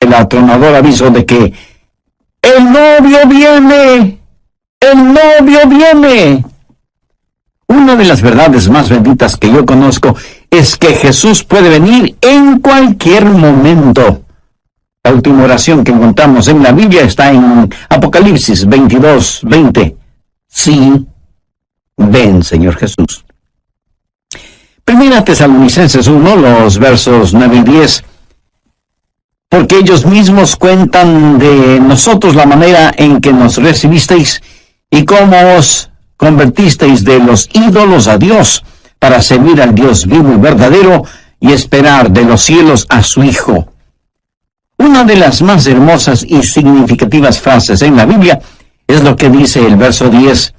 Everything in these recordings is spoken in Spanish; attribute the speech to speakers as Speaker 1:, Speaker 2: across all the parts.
Speaker 1: el atronador aviso de que ¡el novio viene! ¡El novio viene! Una de las verdades más benditas que yo conozco es que Jesús puede venir en cualquier momento. La última oración que encontramos en la Biblia está en Apocalipsis 22:20. Sí, ven, Señor Jesús. Primera Tesalonicenses 1, los versos 9 y 10. Porque ellos mismos cuentan de nosotros la manera en que nos recibisteis y cómo os convertisteis de los ídolos a Dios para servir al Dios vivo y verdadero y esperar de los cielos a su Hijo. Una de las más hermosas y significativas frases en la Biblia es lo que dice el verso 10,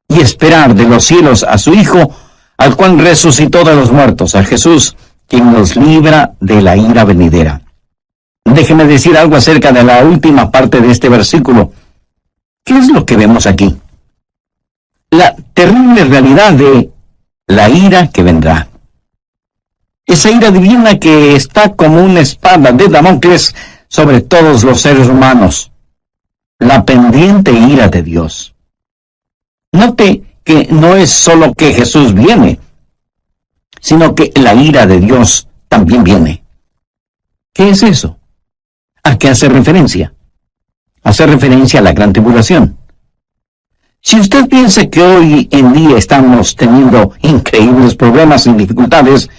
Speaker 1: y esperar de los cielos a su Hijo, al cual resucitó de los muertos, a Jesús, quien nos libra de la ira venidera. Déjeme decir algo acerca de la última parte de este versículo. ¿Qué es lo que vemos aquí? La terrible realidad de la ira que vendrá. Esa ira divina que está como una espada de Damocles sobre todos los seres humanos. La pendiente ira de Dios. Note que no es solo que Jesús viene, sino que la ira de Dios también viene. ¿Qué es eso? ¿A qué hace referencia? Hace referencia a la gran tribulación. Si usted piensa que hoy en día estamos teniendo increíbles problemas y dificultades,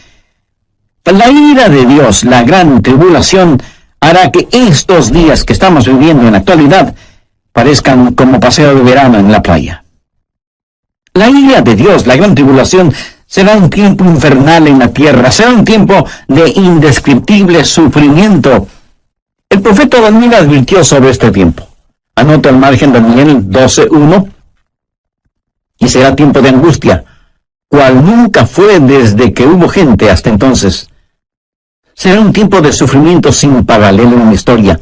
Speaker 1: la ira de Dios, la gran tribulación, hará que estos días que estamos viviendo en la actualidad parezcan como paseo de verano en la playa. La ira de Dios, la gran tribulación, será un tiempo infernal en la tierra, será un tiempo de indescriptible sufrimiento. El profeta Daniel advirtió sobre este tiempo. Anota al margen Daniel 12:1. Y será tiempo de angustia, cual nunca fue desde que hubo gente hasta entonces. Será un tiempo de sufrimiento sin paralelo en la historia.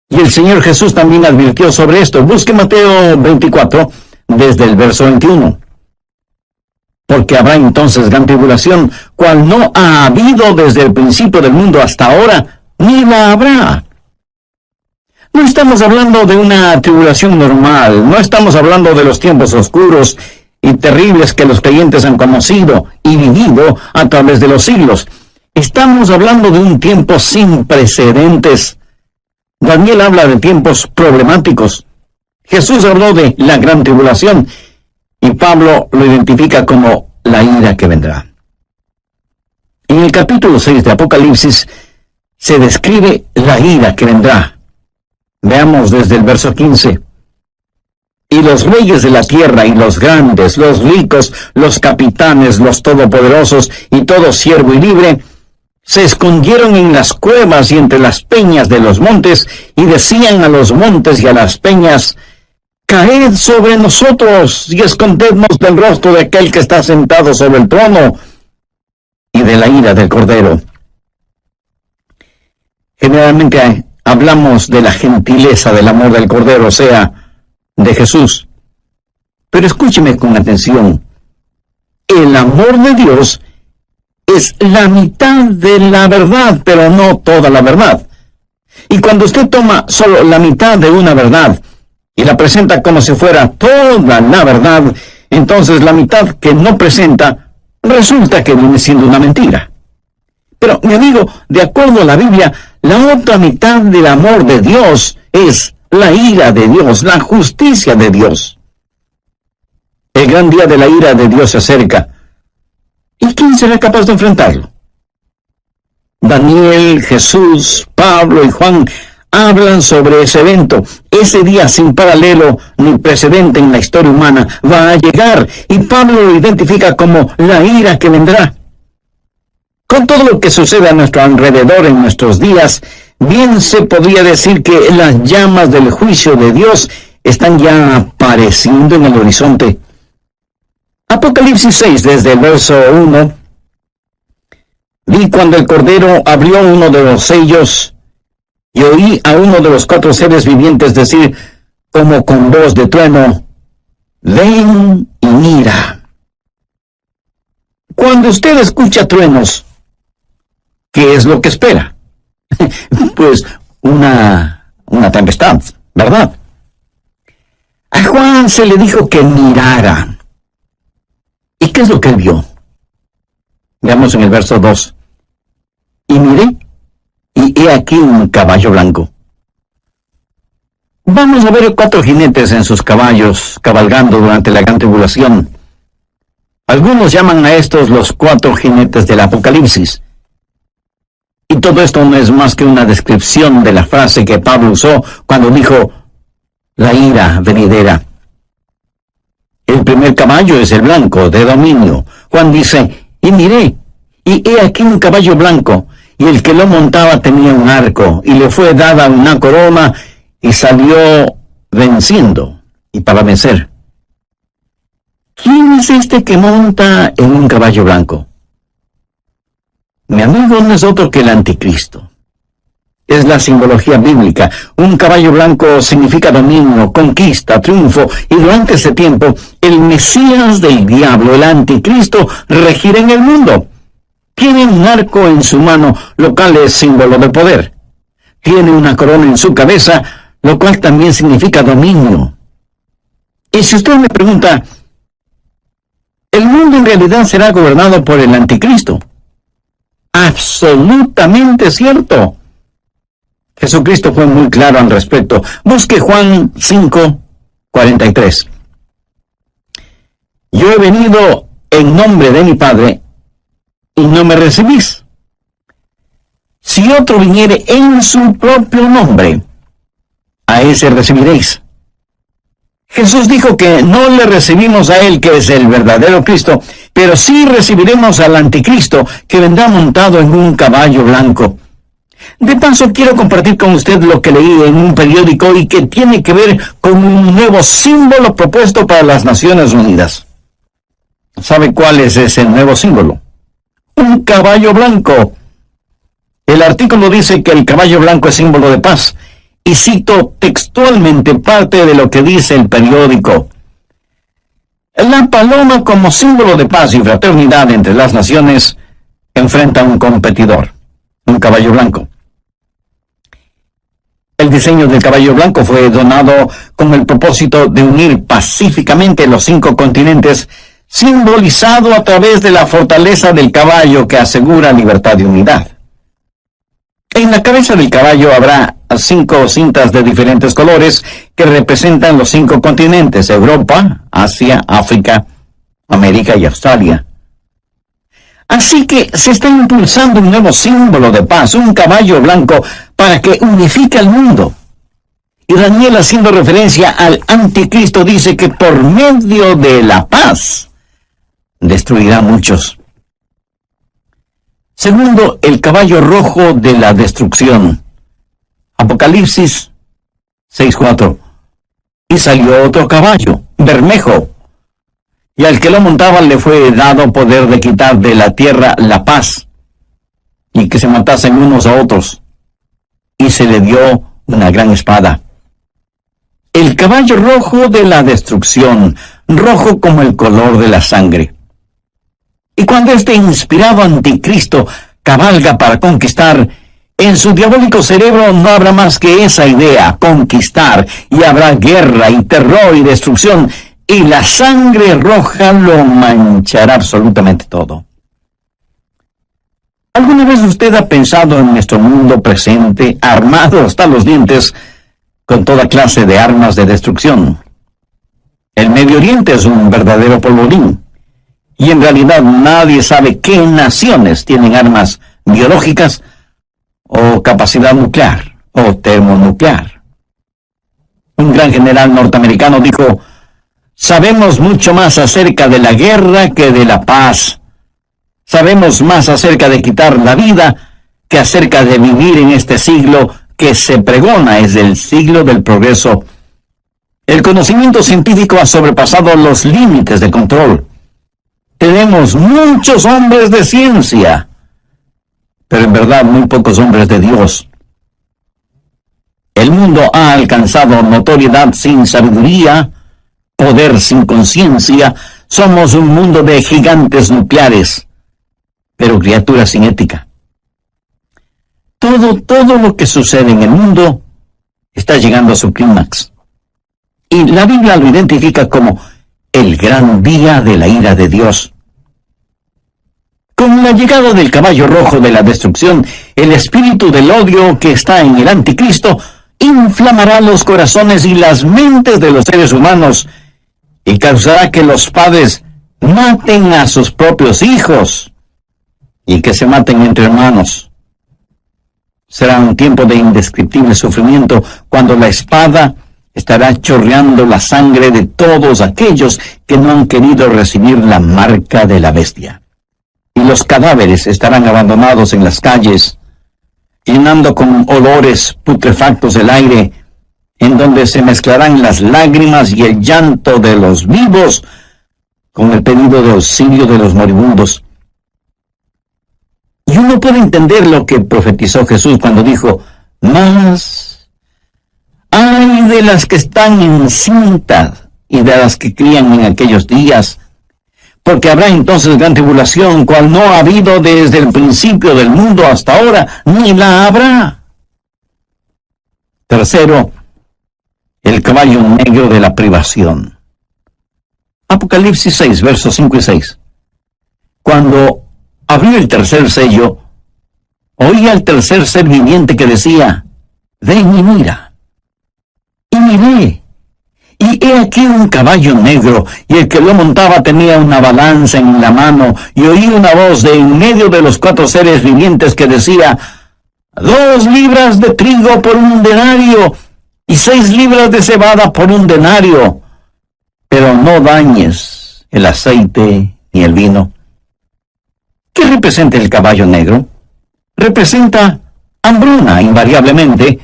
Speaker 1: Y el Señor Jesús también advirtió sobre esto. Busque Mateo 24, desde el verso 21. Porque habrá entonces gran tribulación, cual no ha habido desde el principio del mundo hasta ahora, ni la habrá. No estamos hablando de una tribulación normal, no estamos hablando de los tiempos oscuros y terribles que los creyentes han conocido y vivido a través de los siglos. Estamos hablando de un tiempo sin precedentes. Daniel habla de tiempos problemáticos. Jesús habló de la gran tribulación y Pablo lo identifica como la ira que vendrá. En el capítulo 6 de Apocalipsis se describe la ira que vendrá. Veamos desde el verso 15. Y los reyes de la tierra y los grandes, los ricos, los capitanes, los todopoderosos y todo siervo y libre, se escondieron en las cuevas y entre las peñas de los montes y decían a los montes y a las peñas, caed sobre nosotros y escondednos del rostro de aquel que está sentado sobre el trono y de la ira del Cordero. Generalmente hablamos de la gentileza del amor del Cordero, o sea, de Jesús. Pero escúcheme con atención. El amor de Dios es la mitad de la verdad, pero no toda la verdad. Y cuando usted toma solo la mitad de una verdad y la presenta como si fuera toda la verdad, entonces la mitad que no presenta resulta que viene siendo una mentira. Pero, mi amigo, de acuerdo a la Biblia, la otra mitad del amor de Dios es la ira de Dios, la justicia de Dios. El gran día de la ira de Dios se acerca. ¿Y quién será capaz de enfrentarlo? Daniel, Jesús, Pablo y Juan hablan sobre ese evento. Ese día sin paralelo ni precedente en la historia humana va a llegar, y Pablo lo identifica como la ira que vendrá. Con todo lo que sucede a nuestro alrededor en nuestros días, bien se podría decir que las llamas del juicio de Dios están ya apareciendo en el horizonte. Apocalipsis 6, desde el verso 1. Vi cuando el Cordero abrió uno de los sellos, y oí a uno de los 4 seres vivientes decir, como con voz de trueno, ven y mira. Cuando usted escucha truenos, ¿qué es lo que espera? Pues una tempestad, ¿verdad? A Juan se le dijo que mirara. ¿Y qué es lo que él vio? Veamos en el verso 2. Y miré, y he aquí un caballo blanco. Vamos a ver 4 jinetes en sus caballos, cabalgando durante la gran tribulación. Algunos llaman a estos los 4 jinetes del Apocalipsis. Y todo esto no es más que una descripción de la frase que Pablo usó cuando dijo, la ira venidera. El primer caballo es el blanco, de dominio. Juan dice, y miré, y he aquí un caballo blanco, y el que lo montaba tenía un arco, y le fue dada una corona, y salió venciendo, y para vencer. ¿Quién es este que monta en un caballo blanco? Mi amigo no es otro que el anticristo. Es la simbología bíblica. Un caballo blanco significa dominio, conquista, triunfo, y durante ese tiempo, el Mesías del diablo, el anticristo, regirá en el mundo. Tiene un arco en su mano, lo cual es símbolo de poder. Tiene una corona en su cabeza, lo cual también significa dominio. Y si usted me pregunta, ¿el mundo en realidad será gobernado por el anticristo? Absolutamente cierto. Jesucristo fue muy claro al respecto. Busque Juan 5:43. Yo he venido en nombre de mi Padre, y no me recibís. Si otro viniere en su propio nombre, a ese recibiréis. Jesús dijo que no le recibimos a él, que es el verdadero Cristo, pero sí recibiremos al anticristo, que vendrá montado en un caballo blanco. De paso, quiero compartir con usted lo que leí en un periódico y que tiene que ver con un nuevo símbolo propuesto para las Naciones Unidas. ¿Sabe cuál es ese nuevo símbolo? Un caballo blanco. El artículo dice que el caballo blanco es símbolo de paz, y cito textualmente parte de lo que dice el periódico. La paloma, como símbolo de paz y fraternidad entre las naciones, enfrenta a un competidor, un caballo blanco. El diseño del caballo blanco fue donado con el propósito de unir pacíficamente los 5 continentes, simbolizado a través de la fortaleza del caballo que asegura libertad y unidad. En la cabeza del caballo habrá 5 cintas de diferentes colores que representan los 5 continentes: Europa, Asia, África, América y Australia. Así que se está impulsando un nuevo símbolo de paz, un caballo blanco, para que unifique al mundo. Y Daniel, haciendo referencia al anticristo, dice que por medio de la paz destruirá a muchos. Segundo, el caballo rojo de la destrucción. Apocalipsis 6:4. Y salió otro caballo, bermejo, y al que lo montaba le fue dado poder de quitar de la tierra la paz, y que se matasen unos a otros, y se le dio una gran espada. El caballo rojo de la destrucción, rojo como el color de la sangre. Y cuando este inspirado anticristo cabalga para conquistar, en su diabólico cerebro no habrá más que esa idea, conquistar, y habrá guerra y terror y destrucción, y la sangre roja lo manchará absolutamente todo. ¿Alguna vez usted ha pensado en nuestro mundo presente, armado hasta los dientes, con toda clase de armas de destrucción? El Medio Oriente es un verdadero polvorín, y en realidad nadie sabe qué naciones tienen armas biológicas o capacidad nuclear o termonuclear. Un gran general norteamericano dijo: sabemos mucho más acerca de la guerra que de la paz. Sabemos más acerca de quitar la vida que acerca de vivir en este siglo que se pregona es el siglo del progreso. El conocimiento científico ha sobrepasado los límites de control. Tenemos muchos hombres de ciencia, pero en verdad muy pocos hombres de Dios. El mundo ha alcanzado notoriedad sin sabiduría, poder sin conciencia. Somos un mundo de gigantes nucleares, pero criaturas sin ética. todo lo que sucede en el mundo está llegando a su clímax. Y la Biblia lo identifica como el gran día de la ira de Dios. Con la llegada del caballo rojo de la destrucción, el espíritu del odio que está en el anticristo inflamará los corazones y las mentes de los seres humanos y causará que los padres maten a sus propios hijos y que se maten entre hermanos. Será un tiempo de indescriptible sufrimiento cuando la espada estará chorreando la sangre de todos aquellos que no han querido recibir la marca de la bestia. Y los cadáveres estarán abandonados en las calles, llenando con olores putrefactos el aire, en donde se mezclarán las lágrimas y el llanto de los vivos con el pedido de auxilio de los moribundos. Y uno puede entender lo que profetizó Jesús cuando dijo: «Mas ay de las que están encintas y de las que crían en aquellos días, porque habrá entonces gran tribulación, cual no ha habido desde el principio del mundo hasta ahora, ni la habrá». Tercero, el caballo negro de la privación. Apocalipsis 6, versos 5 y 6. Cuando abrió el tercer sello, oí al tercer ser viviente que decía: «Ven y mira». Y miré, y he aquí un caballo negro, y el que lo montaba tenía una balanza en la mano, y oí una voz de en medio de los 4 seres vivientes que decía: «2 libras de trigo por 1 denario, y 6 libras de cebada por 1 denario, pero no dañes el aceite ni el vino». ¿Qué representa el caballo negro? Representa hambruna, invariablemente,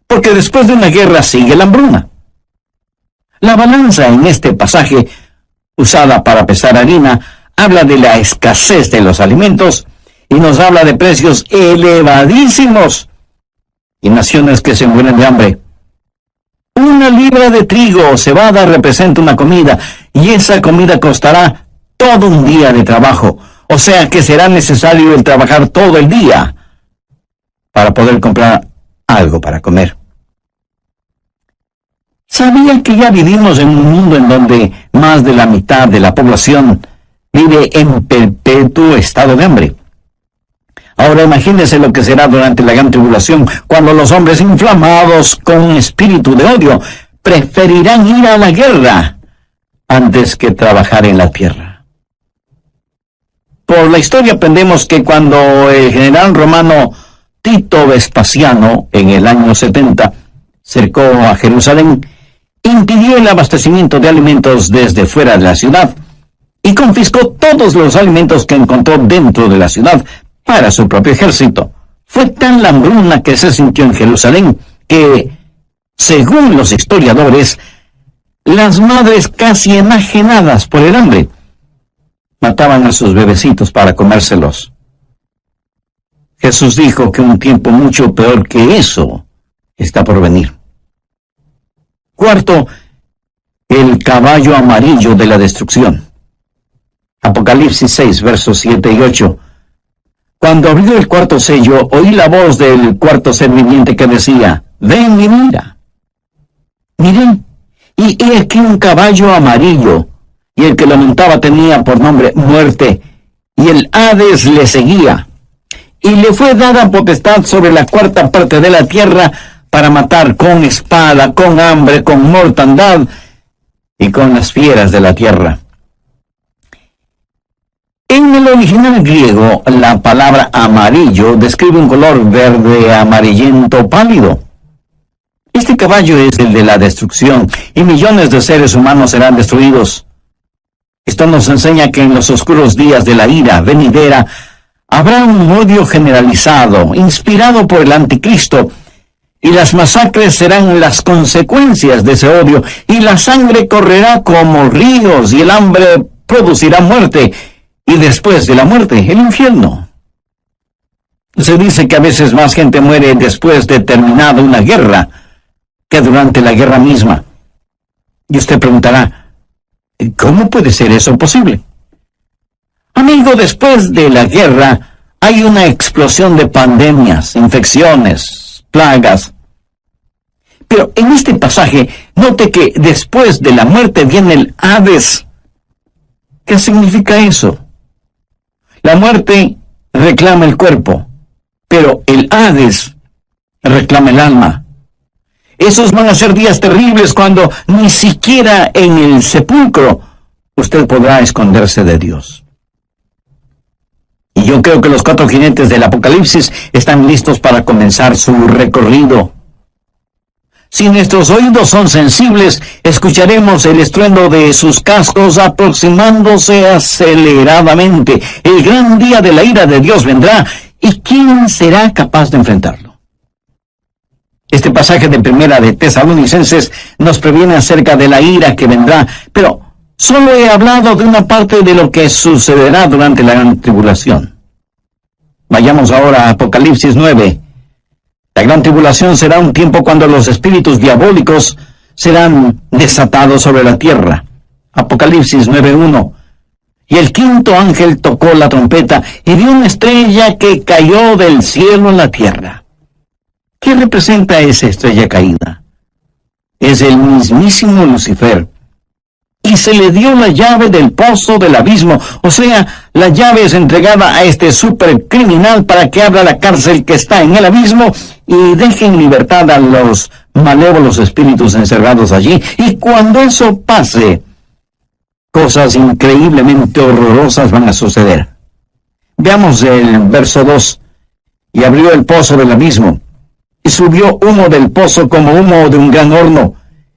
Speaker 1: porque después de una guerra sigue la hambruna. La balanza en este pasaje, usada para pesar harina, habla de la escasez de los alimentos y nos habla de precios elevadísimos y naciones que se mueren de hambre. 1 libra de trigo o cebada representa una comida, y esa comida costará todo un día de trabajo, o sea que será necesario el trabajar todo el día para poder comprar algo para comer. ¿Sabía que ya vivimos en un mundo en donde más de la mitad de la población vive en perpetuo estado de hambre? Ahora imagínense lo que será durante la gran tribulación, cuando los hombres inflamados con espíritu de odio preferirán ir a la guerra antes que trabajar en la tierra. Por la historia aprendemos que cuando el general romano Tito Vespasiano, en el año 70, cercó a Jerusalén, impidió el abastecimiento de alimentos desde fuera de la ciudad y confiscó todos los alimentos que encontró dentro de la ciudad para su propio ejército. Fue tan la hambruna que se sintió en Jerusalén que, según los historiadores, las madres casi enajenadas por el hambre mataban a sus bebecitos para comérselos. Jesús dijo que un tiempo mucho peor que eso está por venir. Cuarto, el caballo amarillo de la destrucción. Apocalipsis 6, versos 7 y 8. Cuando abrió el 4º sello, oí la voz del 4º ser viviente que decía: «Ven y mira». Miré, y he aquí un caballo amarillo, y el que lo montaba tenía por nombre Muerte, y el Hades le seguía. Y le fue dada potestad sobre la 4ª parte de la tierra para matar con espada, con hambre, con mortandad y con las fieras de la tierra. En el original griego, la palabra amarillo describe un color verde amarillento pálido. Este caballo es el de la destrucción, y millones de seres humanos serán destruidos. Esto nos enseña que en los oscuros días de la ira venidera habrá un odio generalizado, inspirado por el anticristo, y las masacres serán las consecuencias de ese odio, y la sangre correrá como ríos, y el hambre producirá muerte, y después de la muerte, el infierno. Se dice que a veces más gente muere después de terminada una guerra que durante la guerra misma. Y usted preguntará: ¿cómo puede ser eso posible? Amigo, después de la guerra hay una explosión de pandemias, infecciones, plagas. Pero en este pasaje, note que después de la muerte viene el Hades. ¿Qué significa eso? La muerte reclama el cuerpo, pero el Hades reclama el alma. Esos van a ser días terribles cuando ni siquiera en el sepulcro usted podrá esconderse de Dios. Y yo creo que los 4 jinetes del Apocalipsis están listos para comenzar su recorrido. Si nuestros oídos son sensibles, escucharemos el estruendo de sus cascos aproximándose aceleradamente. El gran día de la ira de Dios vendrá, ¿y quién será capaz de enfrentarlo? Este pasaje de Primera de Tesalonicenses nos previene acerca de la ira que vendrá, pero solo he hablado de una parte de lo que sucederá durante la gran tribulación. Vayamos ahora a Apocalipsis 9. La gran tribulación será un tiempo cuando los espíritus diabólicos serán desatados sobre la tierra. Apocalipsis 9:1. Y el 5º ángel tocó la trompeta y vio una estrella que cayó del cielo en la tierra. ¿Qué representa esa estrella caída? Es el mismísimo Lucifer. Y se le dio la llave del pozo del abismo, o sea, la llave es entregada a este supercriminal para que abra la cárcel que está en el abismo y deje en libertad a los malévolos espíritus encerrados allí. Y cuando eso pase, cosas increíblemente horrorosas van a suceder. Veamos el verso 2. Y abrió el pozo del abismo, y subió humo del pozo como humo de un gran horno,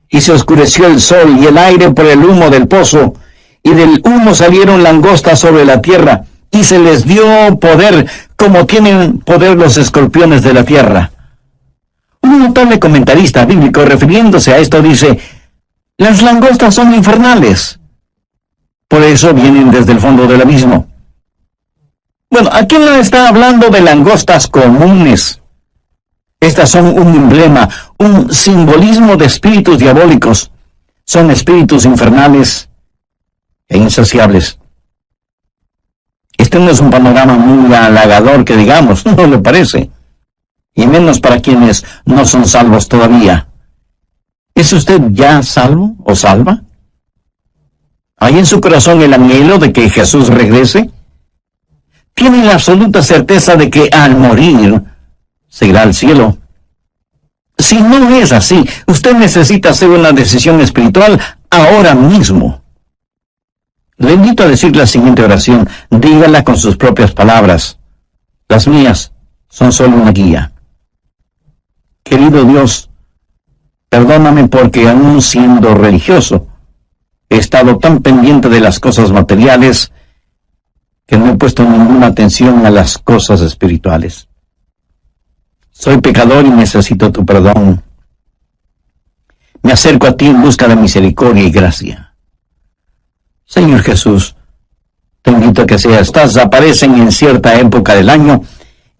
Speaker 1: y se oscureció el sol y el aire por el humo del pozo, y del humo salieron langostas sobre la tierra, y se les dio poder como tienen poder los escorpiones de la tierra. Un notable comentarista bíblico refiriéndose a esto dice: las langostas son infernales, por eso vienen desde el fondo del abismo. Bueno, aquí no está hablando de langostas comunes. Estas son un emblema, un simbolismo de espíritus diabólicos. Son espíritus infernales e insaciables. Este no es un panorama muy halagador que digamos, ¿no le parece? Y menos para quienes no son salvos todavía. ¿Es usted ya salvo o salva? ¿Hay en su corazón el anhelo de que Jesús regrese? ¿Tiene la absoluta certeza de que al morir se irá al cielo? Si no es así, usted necesita hacer una decisión espiritual ahora mismo. Le invito a decir la siguiente oración. Dígala con sus propias palabras. Las mías son solo una guía. Querido Dios, perdóname porque aún siendo religioso, he estado tan pendiente de las cosas materiales que no he puesto ninguna atención a las cosas espirituales. Soy pecador y necesito tu perdón. Me acerco a ti en busca de misericordia y gracia. Señor Jesús, te invito a que si estas aparecen en cierta época del año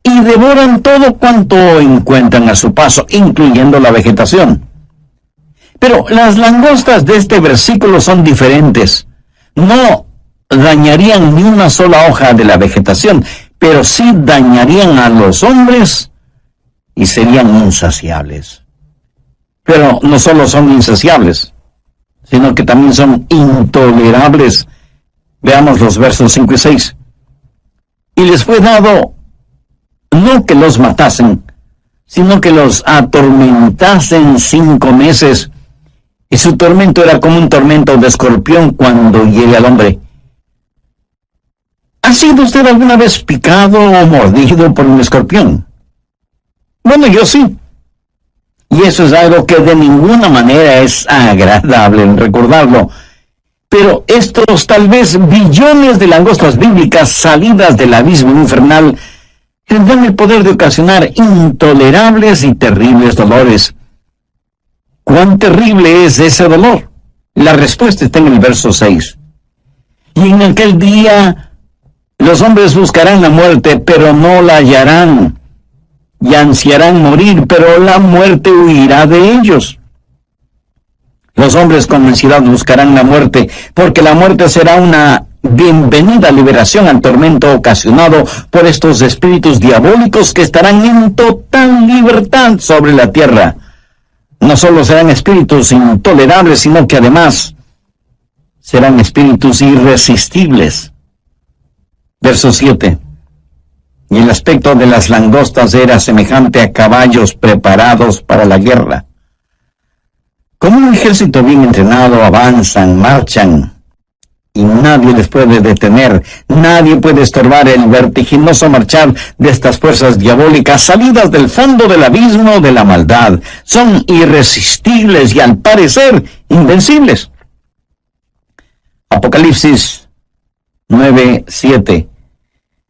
Speaker 1: y devoran todo cuanto encuentran a su paso, incluyendo la vegetación. Pero las langostas de este versículo son diferentes. No dañarían ni una sola hoja de la vegetación, pero sí dañarían a los hombres y serían insaciables. Pero no solo son insaciables, sino que también son intolerables. Veamos los versos 5 y 6. Y les fue dado no que los matasen, sino que los atormentasen 5 meses, y su tormento era como un tormento de escorpión cuando llegue al hombre. ¿Ha sido usted alguna vez picado o mordido por un escorpión? Bueno, yo sí. Y eso es algo que de ninguna manera es agradable en recordarlo. Pero estos tal vez billones de langostas bíblicas salidas del abismo infernal tendrán el poder de ocasionar intolerables y terribles dolores. ¿Cuán terrible es ese dolor? La respuesta está en el verso 6. Y en aquel día los hombres buscarán la muerte, pero no la hallarán. Y ansiarán morir, pero la muerte huirá de ellos. Los hombres con ansiedad buscarán la muerte, porque la muerte será una bienvenida liberación al tormento ocasionado por estos espíritus diabólicos que estarán en total libertad sobre la tierra. No solo serán espíritus intolerables, sino que además serán espíritus irresistibles. Verso 7. Y el aspecto de las langostas era semejante a caballos preparados para la guerra. Como un ejército bien entrenado, avanzan, marchan, y nadie les puede detener, nadie puede estorbar el vertiginoso marchar de estas fuerzas diabólicas salidas del fondo del abismo de la maldad. Son irresistibles y al parecer invencibles. Apocalipsis 9:7.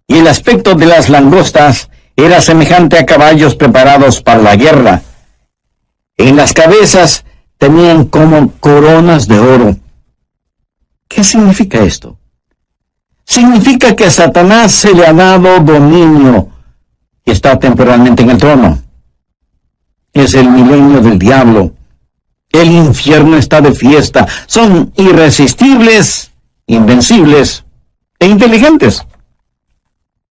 Speaker 1: Y el aspecto de las langostas era semejante a caballos preparados para la guerra. En las cabezas tenían como coronas de oro. ¿Qué significa esto? Significa que a Satanás se le ha dado dominio y está temporalmente en el trono. Es el milenio del diablo. El infierno está de fiesta. Son irresistibles, invencibles e inteligentes.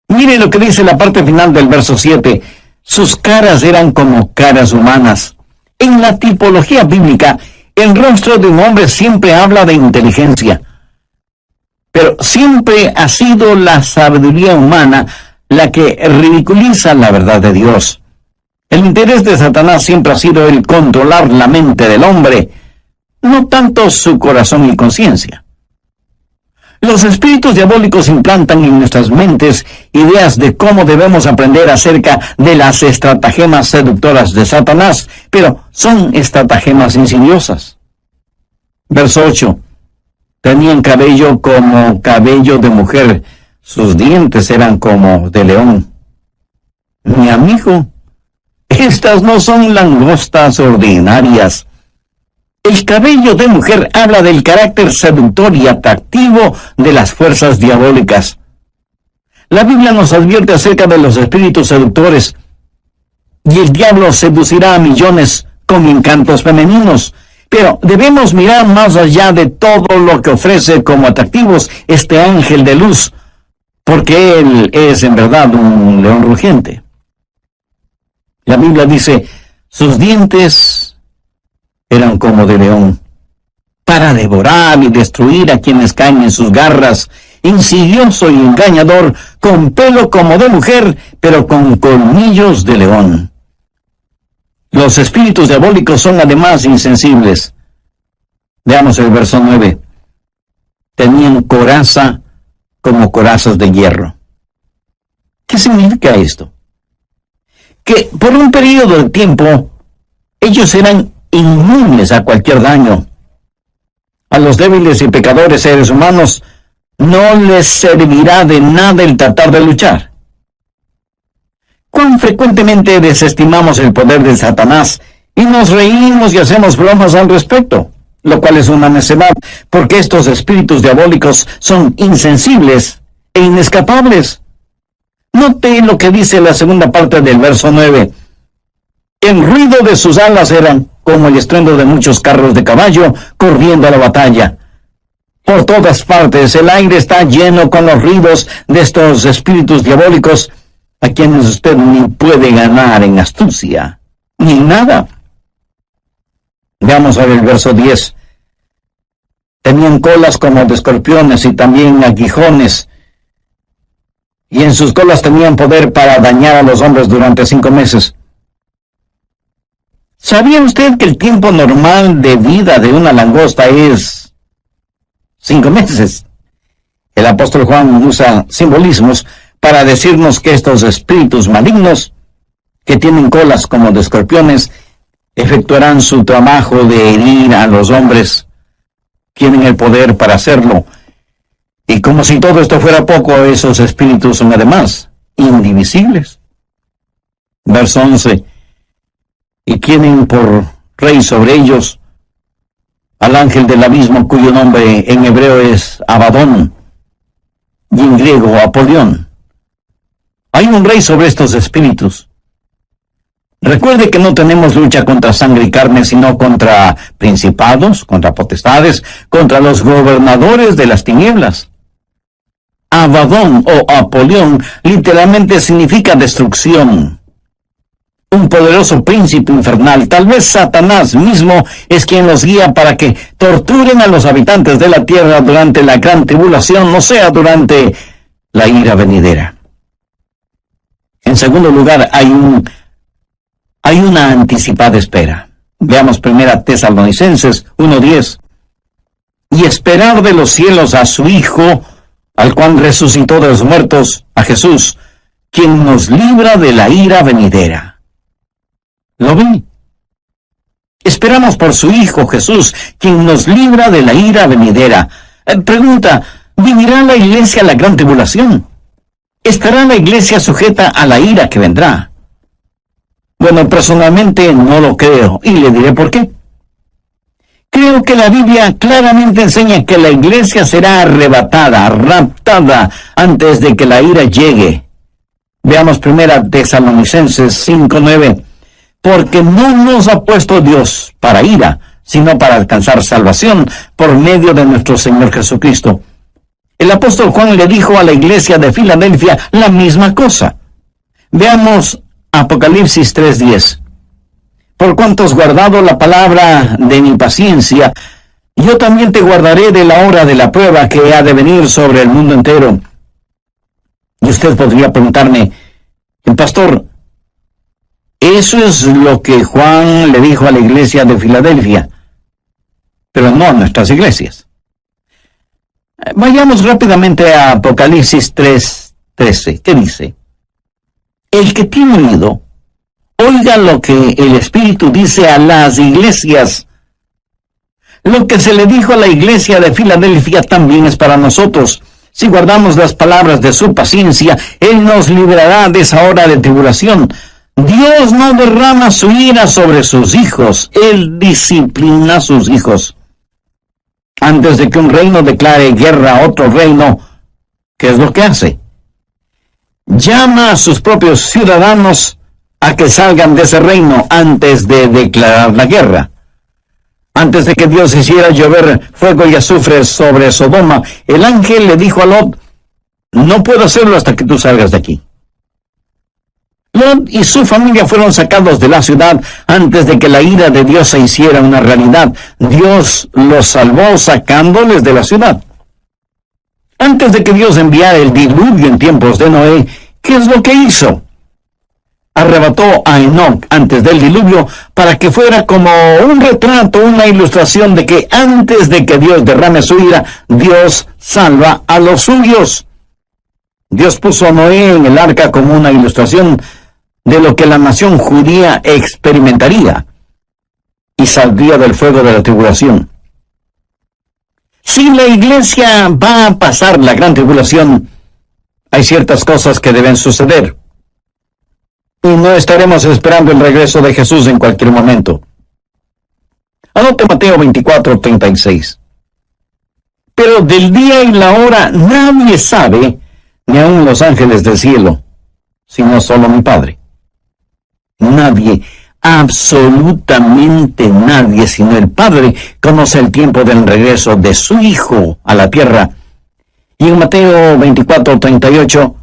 Speaker 1: Mire lo que dice la parte final del verso 7. Sus caras eran como caras humanas. En la tipología bíblica, el rostro de un hombre siempre habla de inteligencia. Pero siempre ha sido la sabiduría humana la que ridiculiza la verdad de Dios. El interés de Satanás siempre ha sido el controlar la mente del hombre, no tanto su corazón y conciencia. Los espíritus diabólicos implantan en nuestras mentes ideas de cómo debemos aprender acerca de las estratagemas seductoras de Satanás, pero son estratagemas insidiosas. Verso 8. Tenían cabello como cabello de mujer, sus dientes eran como de león. Mi amigo, estas no son langostas ordinarias. El cabello de mujer habla del carácter seductor y atractivo de las fuerzas diabólicas. La Biblia nos advierte acerca de los espíritus seductores, y el diablo seducirá a millones con encantos femeninos. Pero debemos mirar más allá de todo lo que ofrece como atractivos este ángel de luz, porque él es en verdad un león rugiente. La Biblia dice, sus dientes eran como de león, para devorar y destruir a quienes caen en sus garras, insidioso y engañador, con pelo como de mujer, pero con colmillos de león. Los espíritus diabólicos son además insensibles. Veamos el verso 9. Tenían coraza como corazas de hierro. ¿Qué significa esto? Que por un periodo de tiempo ellos eran inmunes a cualquier daño. A los débiles y pecadores seres humanos no les servirá de nada el tratar de luchar. ¿Cuán frecuentemente desestimamos el poder de Satanás y nos reímos y hacemos bromas al respecto? Lo cual es una necedad, porque estos espíritus diabólicos son insensibles e inescapables. Note lo que dice la segunda parte del verso 9. El ruido de sus alas eran como el estruendo de muchos carros de caballo corriendo a la batalla. Por todas partes el aire está lleno con los ruidos de estos espíritus diabólicos, a quienes usted ni puede ganar en astucia, ni nada. Veamos ahora el verso 10. Tenían colas como de escorpiones y también aguijones, y en sus colas tenían poder para dañar a los hombres durante 5 meses. ¿Sabía usted que el tiempo normal de vida de una langosta es 5 meses? El apóstol Juan usa simbolismos para decirnos que estos espíritus malignos, que tienen colas como de escorpiones, efectuarán su trabajo de herir a los hombres. Tienen el poder para hacerlo. Y como si todo esto fuera poco, esos espíritus son además indivisibles. Verso 11. Y tienen por rey sobre ellos al ángel del abismo, cuyo nombre en hebreo es Abadón y en griego Apolión. Hay un rey sobre estos espíritus. Recuerde que no tenemos lucha contra sangre y carne, sino contra principados, contra potestades, contra los gobernadores de las tinieblas. Abadón o Apolión literalmente significa destrucción. Un poderoso príncipe infernal, tal vez Satanás mismo, es quien los guía para que torturen a los habitantes de la tierra durante la gran tribulación, o sea, durante la ira venidera. En segundo lugar, hay una anticipada espera. Veamos 1 Tesalonicenses 1:10. Y esperar de los cielos a su Hijo, al cual resucitó de los muertos, a Jesús, quien nos libra de la ira venidera. ¿Lo ven? Esperamos por su Hijo Jesús, quien nos libra de la ira venidera. Pregunta, ¿vivirá la iglesia la gran tribulación? ¿Estará la iglesia sujeta a la ira que vendrá? Bueno, personalmente no lo creo, y le diré por qué. Creo que la Biblia claramente enseña que la iglesia será arrebatada, raptada, antes de que la ira llegue. Veamos 1 Tesalonicenses 5:9. Porque no nos ha puesto Dios para ira, sino para alcanzar salvación por medio de nuestro Señor Jesucristo. El apóstol Juan le dijo a la iglesia de Filadelfia la misma cosa. Veamos Apocalipsis 3:10. Por cuanto has guardado la palabra de mi paciencia, yo también te guardaré de la hora de la prueba que ha de venir sobre el mundo entero. Y usted podría preguntarme, el pastor, eso es lo que Juan le dijo a la iglesia de Filadelfia, pero no a nuestras iglesias. Vayamos rápidamente a Apocalipsis 3:13. ¿Qué dice? El que tiene oído, oiga lo que el Espíritu dice a las iglesias. Lo que se le dijo a la iglesia de Filadelfia también es para nosotros. Si guardamos las palabras de su paciencia, Él nos librará de esa hora de tribulación. Dios no derrama su ira sobre sus hijos, Él disciplina a sus hijos. Antes de que un reino declare guerra a otro reino, ¿qué es lo que hace? Llama a sus propios ciudadanos a que salgan de ese reino antes de declarar la guerra. Antes de que Dios hiciera llover fuego y azufre sobre Sodoma, el ángel le dijo a Lot, no puedo hacerlo hasta que tú salgas de aquí. Lot y su familia fueron sacados de la ciudad antes de que la ira de Dios se hiciera una realidad. Dios los salvó sacándoles de la ciudad. Antes de que Dios enviara el diluvio en tiempos de Noé, ¿qué es lo que hizo? Arrebató a Enoc antes del diluvio para que fuera como un retrato, una ilustración de que antes de que Dios derrame su ira, Dios salva a los suyos. Dios puso a Noé en el arca como una ilustración de lo que la nación judía experimentaría y saldría del fuego de la tribulación. Si la iglesia va a pasar la gran tribulación, hay ciertas cosas que deben suceder. Y no estaremos esperando el regreso de Jesús en cualquier momento. Anote Mateo 24:36. Pero del día y la hora nadie sabe, ni aun los ángeles del cielo, sino solo mi Padre. Nadie, absolutamente nadie, sino el Padre, conoce el tiempo del regreso de su Hijo a la tierra. Y en Mateo 24:38,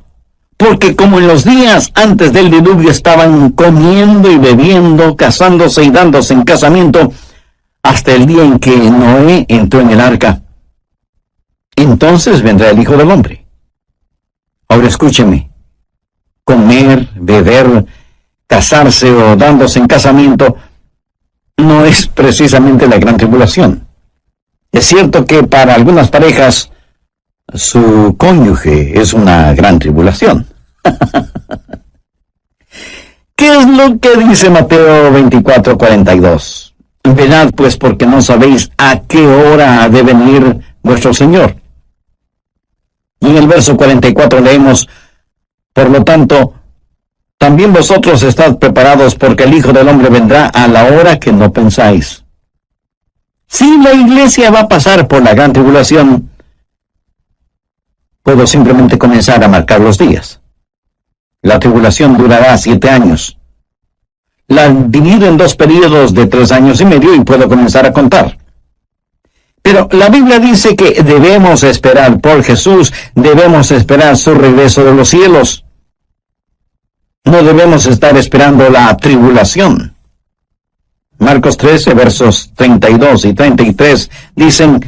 Speaker 1: porque como en los días antes del diluvio estaban comiendo y bebiendo, casándose y dándose en casamiento, hasta el día en que Noé entró en el arca, entonces vendrá el Hijo del Hombre. Ahora escúcheme, comer, beber, casarse o dándose en casamiento no es precisamente la gran tribulación. Es cierto que para algunas parejas su cónyuge es una gran tribulación. ¿Qué es lo que dice Mateo 24:42? Velad pues porque no sabéis a qué hora ha de venir vuestro Señor. Y en el verso 44 leemos, por lo tanto, también vosotros estad preparados porque el Hijo del Hombre vendrá a la hora que no pensáis. Si la iglesia va a pasar por la gran tribulación, puedo simplemente comenzar a marcar los días. La tribulación durará 7 años. La divido en 2 periodos de 3 años y medio y puedo comenzar a contar. Pero la Biblia dice que debemos esperar por Jesús, debemos esperar su regreso de los cielos. No debemos estar esperando la tribulación. Marcos 13, versos 32 y 33 dicen: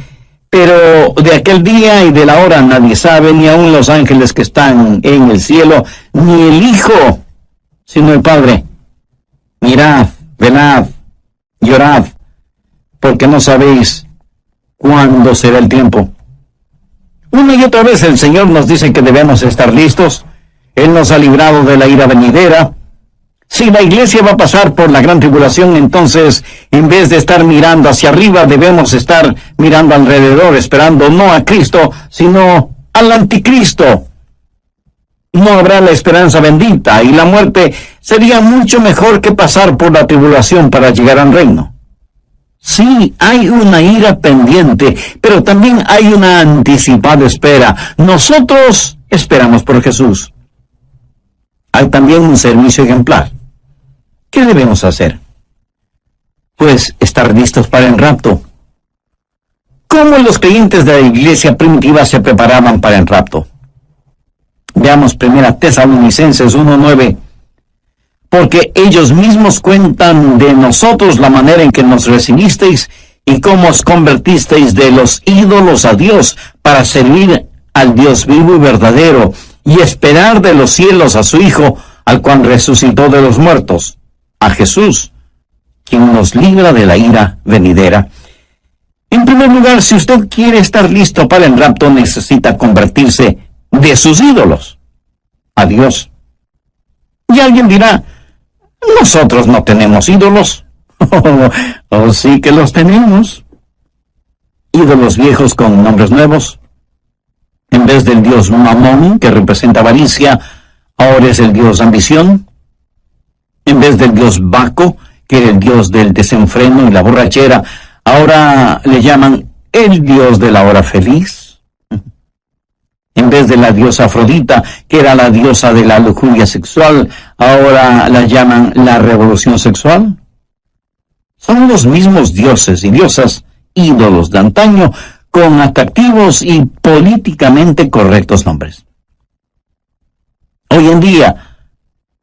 Speaker 1: pero de aquel día y de la hora nadie sabe, ni aun los ángeles que están en el cielo, ni el Hijo, sino el Padre. Mirad, velad, llorad, porque no sabéis cuándo será el tiempo. Una y otra vez el Señor nos dice que debemos estar listos. Él nos ha librado de la ira venidera. Si la iglesia va a pasar por la gran tribulación, entonces, en vez de estar mirando hacia arriba, debemos estar mirando alrededor, esperando no a Cristo, sino al anticristo. No habrá la esperanza bendita, y la muerte sería mucho mejor que pasar por la tribulación para llegar al reino. Sí, hay una ira pendiente, pero también hay una anticipada espera. Nosotros esperamos por Jesús. Hay también un servicio ejemplar. ¿Qué debemos hacer? Pues estar listos para el rapto. ¿Cómo los creyentes de la iglesia primitiva se preparaban para el rapto? Veamos 1 Tesalonicenses 1:9. Porque ellos mismos cuentan de nosotros la manera en que nos recibisteis y cómo os convertisteis de los ídolos a Dios para servir al Dios vivo y verdadero y esperar de los cielos a su Hijo, al cual resucitó de los muertos, a Jesús, quien nos libra de la ira venidera. En primer lugar, si usted quiere estar listo para el rapto, necesita convertirse de sus ídolos a Dios. Y alguien dirá: nosotros no tenemos ídolos. Oh, sí que los tenemos. Ídolos viejos con nombres nuevos. En vez del dios Mamón, que representa avaricia, ahora es el dios ambición. En vez del dios Baco, que era el dios del desenfreno y la borrachera, ahora le llaman el dios de la hora feliz. En vez de la diosa Afrodita, que era la diosa de la lujuria sexual, ahora la llaman la revolución sexual. Son los mismos dioses y diosas, ídolos de antaño, con atractivos y políticamente correctos nombres. Hoy en día,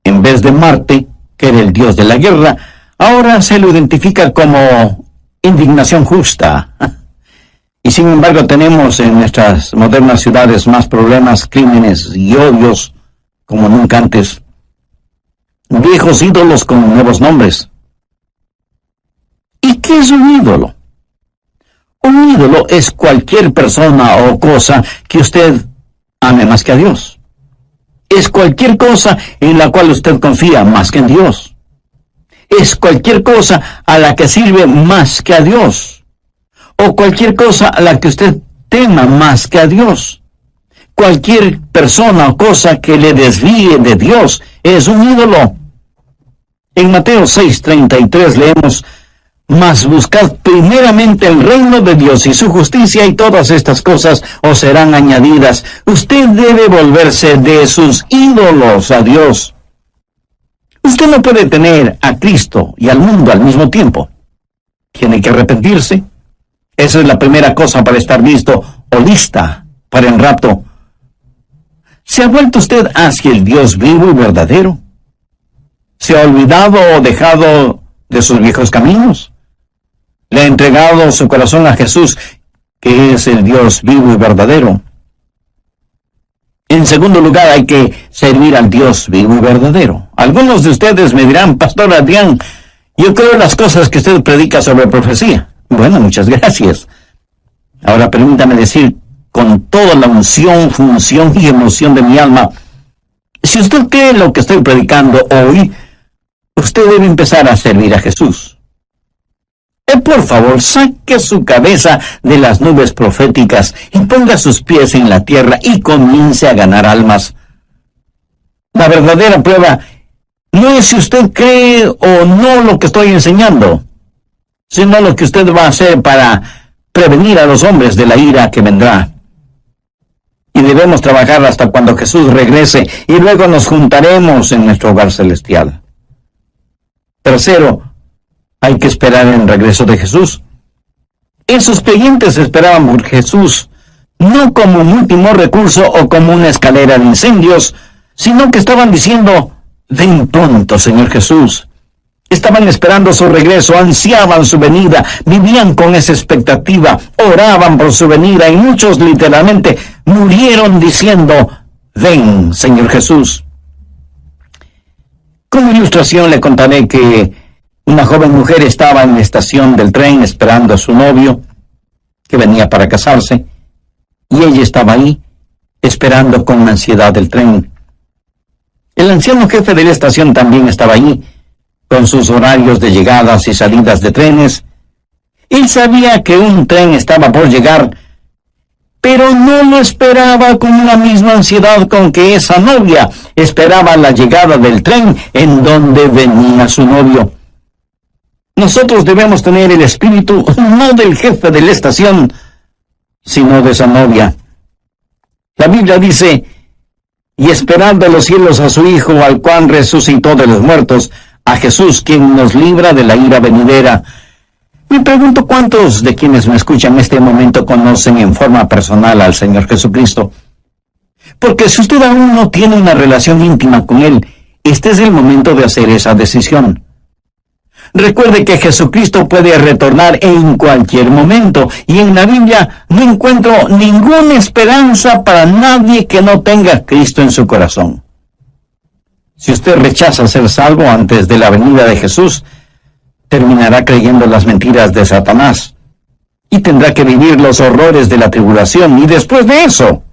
Speaker 1: en vez de Marte, que era el dios de la guerra, ahora se lo identifica como indignación justa. Y sin embargo tenemos en nuestras modernas ciudades más problemas, crímenes y odios como nunca antes. Viejos ídolos con nuevos nombres. ¿Y qué es un ídolo? Un ídolo es cualquier persona o cosa que usted ame más que a Dios. Es cualquier cosa en la cual usted confía más que en Dios. Es cualquier cosa a la que sirve más que a Dios. O cualquier cosa a la que usted tema más que a Dios. Cualquier persona o cosa que le desvíe de Dios es un ídolo. En Mateo 6:33 leemos: mas buscad primeramente el reino de Dios y su justicia, y todas estas cosas os serán añadidas. Usted debe volverse de sus ídolos a Dios. Usted no puede tener a Cristo y al mundo al mismo tiempo. Tiene que arrepentirse. Esa es la primera cosa para estar listo o lista para el rapto. ¿Se ha vuelto usted hacia el Dios vivo y verdadero? ¿Se ha olvidado o dejado de sus viejos caminos? ¿Le ha entregado su corazón a Jesús, que es el Dios vivo y verdadero? En segundo lugar, hay que servir al Dios vivo y verdadero. Algunos de ustedes me dirán: Pastor Adrián, yo creo las cosas que usted predica sobre profecía. Bueno, muchas gracias. Ahora permítame decir con toda la unción, función y emoción de mi alma: si usted cree lo que estoy predicando hoy, usted debe empezar a servir a Jesús. Por favor, saque su cabeza de las nubes proféticas y ponga sus pies en la tierra y comience a ganar almas. La verdadera prueba no es si usted cree o no lo que estoy enseñando, sino lo que usted va a hacer para prevenir a los hombres de la ira que vendrá. Y debemos trabajar hasta cuando Jesús regrese, y luego nos juntaremos en nuestro hogar celestial. Tercero, hay que esperar en el regreso de Jesús. Esos creyentes esperaban por Jesús, no como un último recurso o como una escalera de incendios, sino que estaban diciendo: ven pronto, Señor Jesús. Estaban esperando su regreso, ansiaban su venida, vivían con esa expectativa, oraban por su venida y muchos literalmente murieron diciendo: ven, Señor Jesús. Como ilustración le contaré que una joven mujer estaba en la estación del tren esperando a su novio, que venía para casarse, y ella estaba ahí, esperando con ansiedad el tren. El anciano jefe de la estación también estaba ahí, con sus horarios de llegadas y salidas de trenes. Él sabía que un tren estaba por llegar, pero no lo esperaba con la misma ansiedad con que esa novia esperaba la llegada del tren en donde venía su novio. Nosotros debemos tener el espíritu no del jefe de la estación, sino de esa novia. La Biblia dice: y esperad de los cielos a su Hijo, al cual resucitó de los muertos, a Jesús, quien nos libra de la ira venidera. Me pregunto cuántos de quienes me escuchan en este momento conocen en forma personal al Señor Jesucristo. Porque si usted aún no tiene una relación íntima con Él, este es el momento de hacer esa decisión. Recuerde que Jesucristo puede retornar en cualquier momento, y en la Biblia no encuentro ninguna esperanza para nadie que no tenga a Cristo en su corazón. Si usted rechaza ser salvo antes de la venida de Jesús, terminará creyendo las mentiras de Satanás y tendrá que vivir los horrores de la tribulación y después de eso,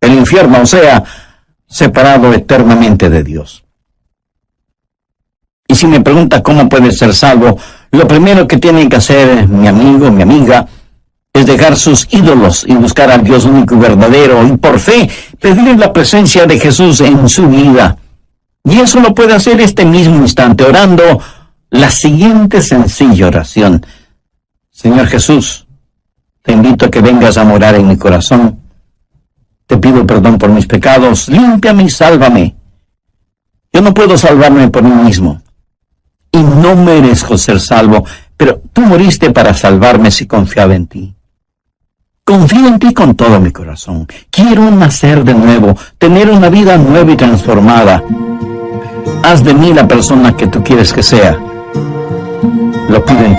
Speaker 1: el infierno, o sea, separado eternamente de Dios. Y si me pregunta cómo puede ser salvo, lo primero que tiene que hacer mi amigo, mi amiga, es dejar sus ídolos y buscar al Dios único y verdadero y por fe pedir la presencia de Jesús en su vida. Y eso lo puede hacer este mismo instante, orando la siguiente sencilla oración: Señor Jesús, te invito a que vengas a morar en mi corazón. Te pido perdón por mis pecados, límpiame y sálvame. Yo no puedo salvarme por mí mismo, y no merezco ser salvo, pero tú moriste para salvarme si confiaba en ti. Confío en ti con todo mi corazón. Quiero nacer de nuevo, tener una vida nueva y transformada. Haz de mí la persona que tú quieres que sea. Lo pido en